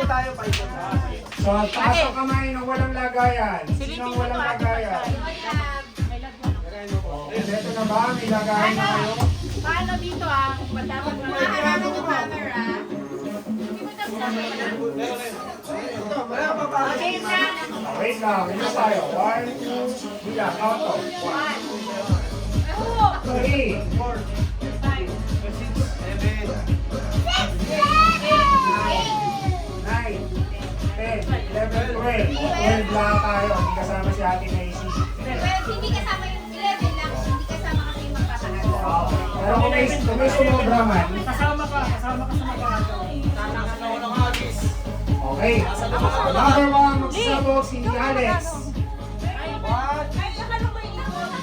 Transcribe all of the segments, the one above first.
tayo, paikot na. So, taas ang kamay ng walang lagayan. Sino ang walang lagayan? Okay, ito na ba? May lagayan na kayo? Paano dito ah? Dapat Maharapin yung camera. Okay na. Wait lang, ito tayo. 1, 2, bila, count off. 1, 2, 3, 12 lang tayo, hindi kasama si Ate Macy. Hindi kasama yung 11 lang. Hindi kasama kasi yung magpapakagawa. Pero kung may sumobra man, Kasama ka sa mag-aagaw. okay. Number 1, magsasabog si Alex.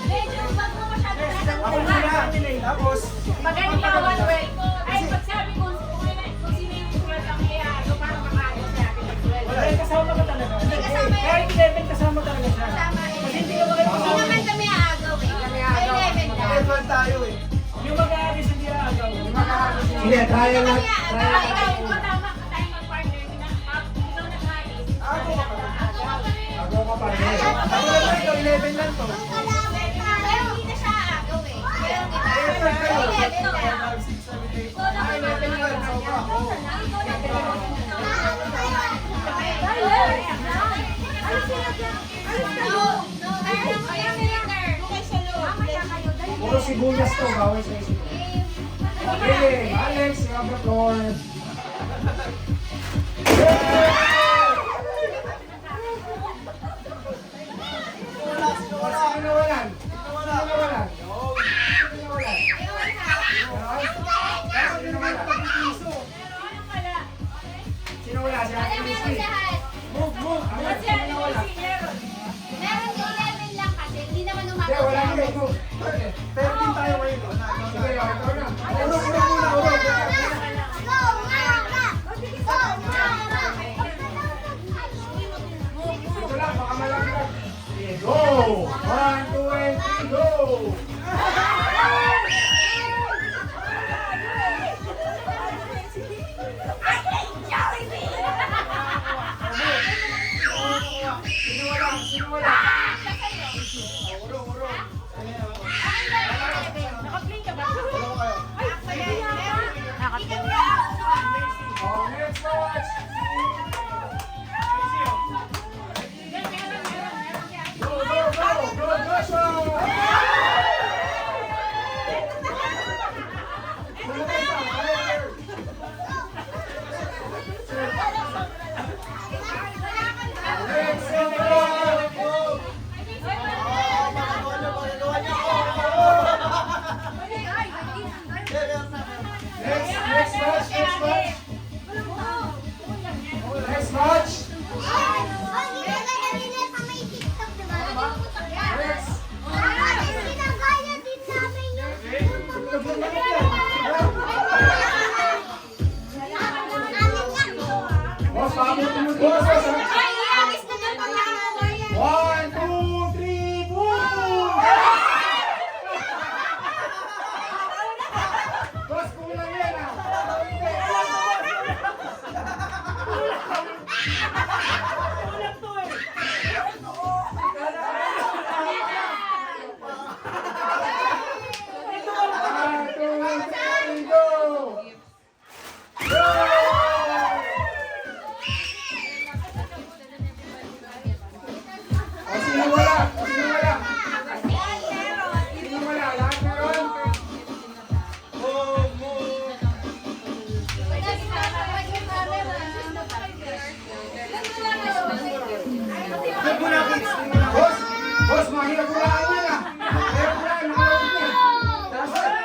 Medyo wag mo masyado Ako muna. Tapos, Magaling pa one way. Ay, pagsabi ko kung sino yung tulad ang iaano para makaano sa akin ng 12. Wala, kasama ka talaga. Hindi kasama yun. Kahit 11, kasama talaga siya. Kasama Kasi eh. hindi ka makikita. Hindi naman kami aagaw eh. May 11 lang. tayo eh. Yung mag-aagis hindi aagaw. Sige, tayo lang. Kami aagaw. Ikaw, Ikaw ikaw tama ka tayo mag-partner. Ikaw nag-alis. Ako ka pa rin. Ako lang ito, 11 lang to. Pero hindi na siya aagaw eh. Pero diba? May 11 lang. Ay, 11 lang. Sobra. Puro sibuyas to, bawal sa isip. Okay, Alex, you have the floor. Sino nawalan? Sino nawalan? Sino wala? Si Ate Lucy. Move, move. Ang sino nawala? Meron yung 11 lang kasi hindi naman Hindi, umagaw. wala na. Move. 13 tayo ngayon. Sige, ikaw na. Urog muna, urog. Ito lang, baka malaglag. Sige, go! 1, 2, and 3, go! Sino wala? Sino wala? Urog, urog. Naka-play ka ba? Oh, next watch. Go, go, go! Go, Joshua! Next watch. Next watch, next watch. Next watch. Next. Boss, pabutin mo dito, boss, ha? 1, 2, 3, boom! Boss, kulang yan, ha? Tulad to eh. One, two, three, go! Go! O, sino wala? Sino wala? Sino wala? Lahat meron? Boss! Boss, mahirap hulaan yan, ha? Mahirap hulaan, mahirap yan.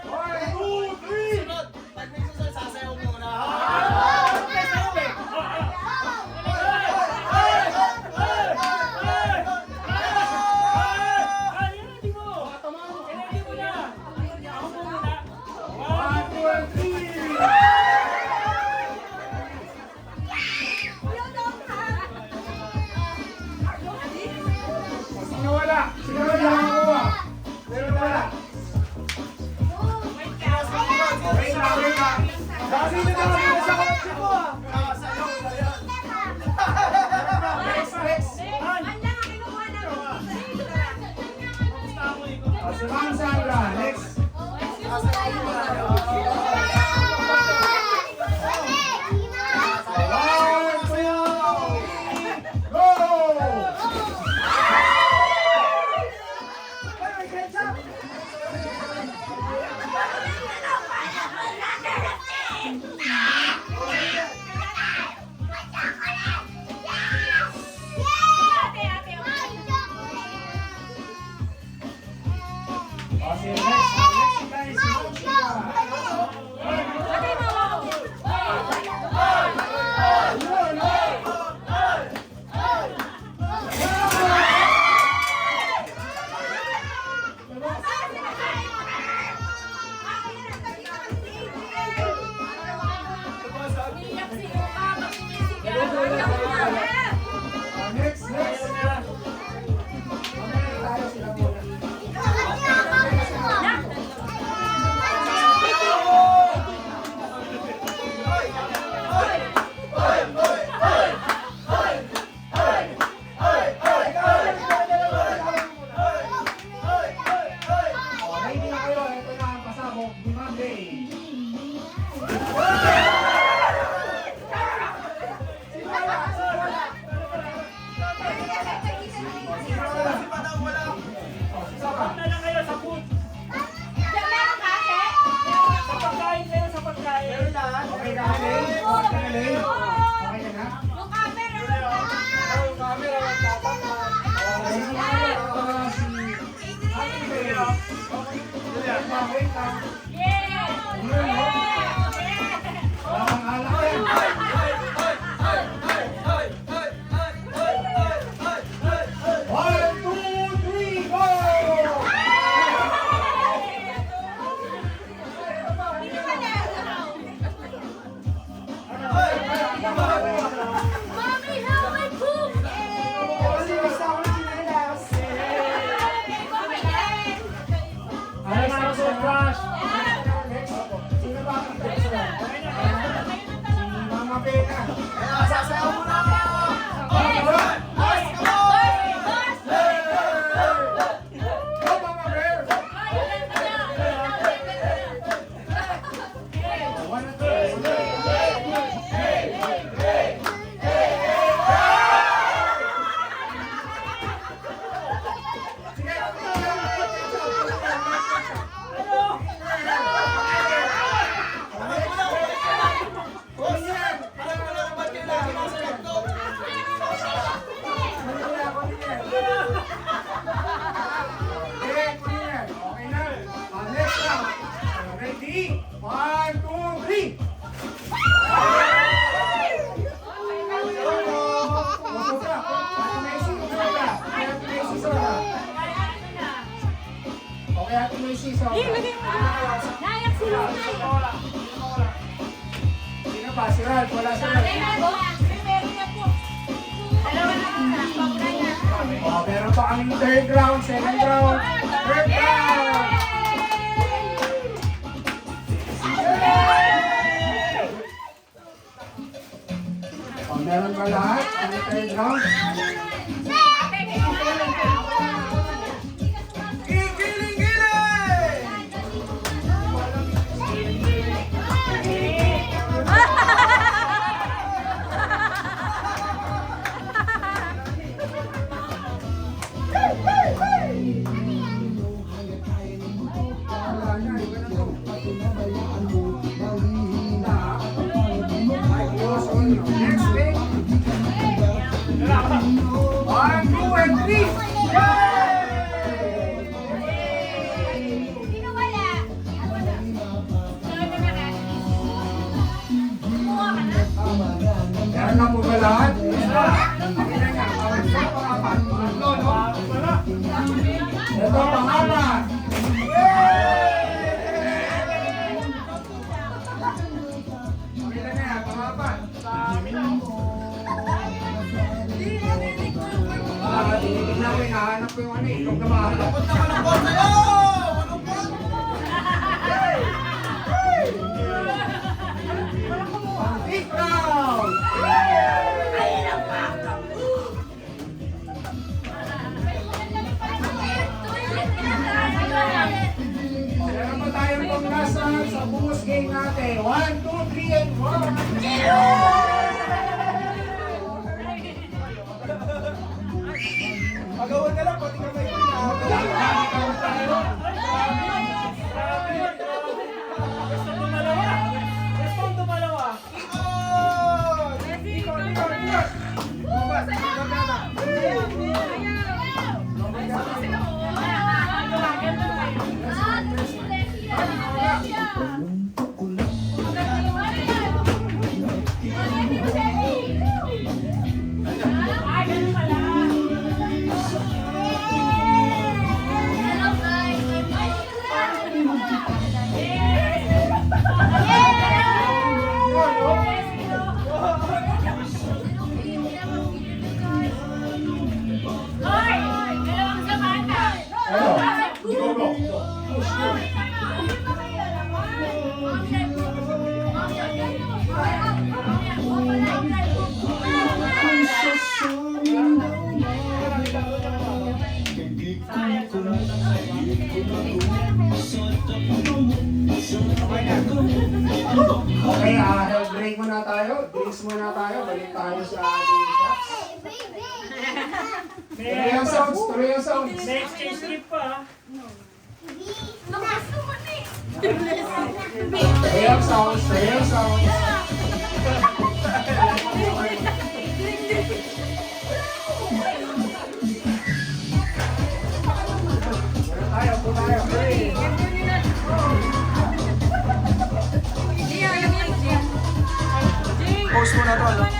One, two, three! One, two, and three! si Lex. Next guys, si Ma'am Sheila. Lagay mo. Yun, oh. Umiiyak si Luka. Mag-sumisigaw. Next. Mamaya tayo sila muna. Ready na kayo. Ito na ang pasabog ni Ma'am Day. Sapat na lang kayo sa food. Sa pagkain kayo, sa pagkain. Okay na, Lay? Okay na, Lay? Okay ka na? Ready? 1, 2, 3. Okay, Ate Macy, so. Nayak si Luka. Sino ba? Si Ralph, wala si Ralph. Oh, meron pa kaming third round, second round, third round. Oh, meron ba lahat? Ang third round? Wala na, iba na to. Next week. 1, 2, and 3. Meron na po ba lahat? Ito, pangapat. Pila na yan, pangapat. Tinitignan ko, hinahanap ko yung ano eh, itong namahanap. Fifth round! Meron pa tayong panglasan sa bonus game natin. 1, 2, 3, and 4. Pagawin ka lang, pati ka may Gusto mo malawa? Gusto mo malawa? Sayang sa loob ng sa'yo. Okay, health break muna tayo. Drinks muna tayo. Balik tayo sa ating shots. Tuloy ang sounds, tuloy ang sounds. May exchange gift pa. Tuloy ang sounds, tuloy ang sounds. Tayo, tayo. Hey. Post mo na to, ano?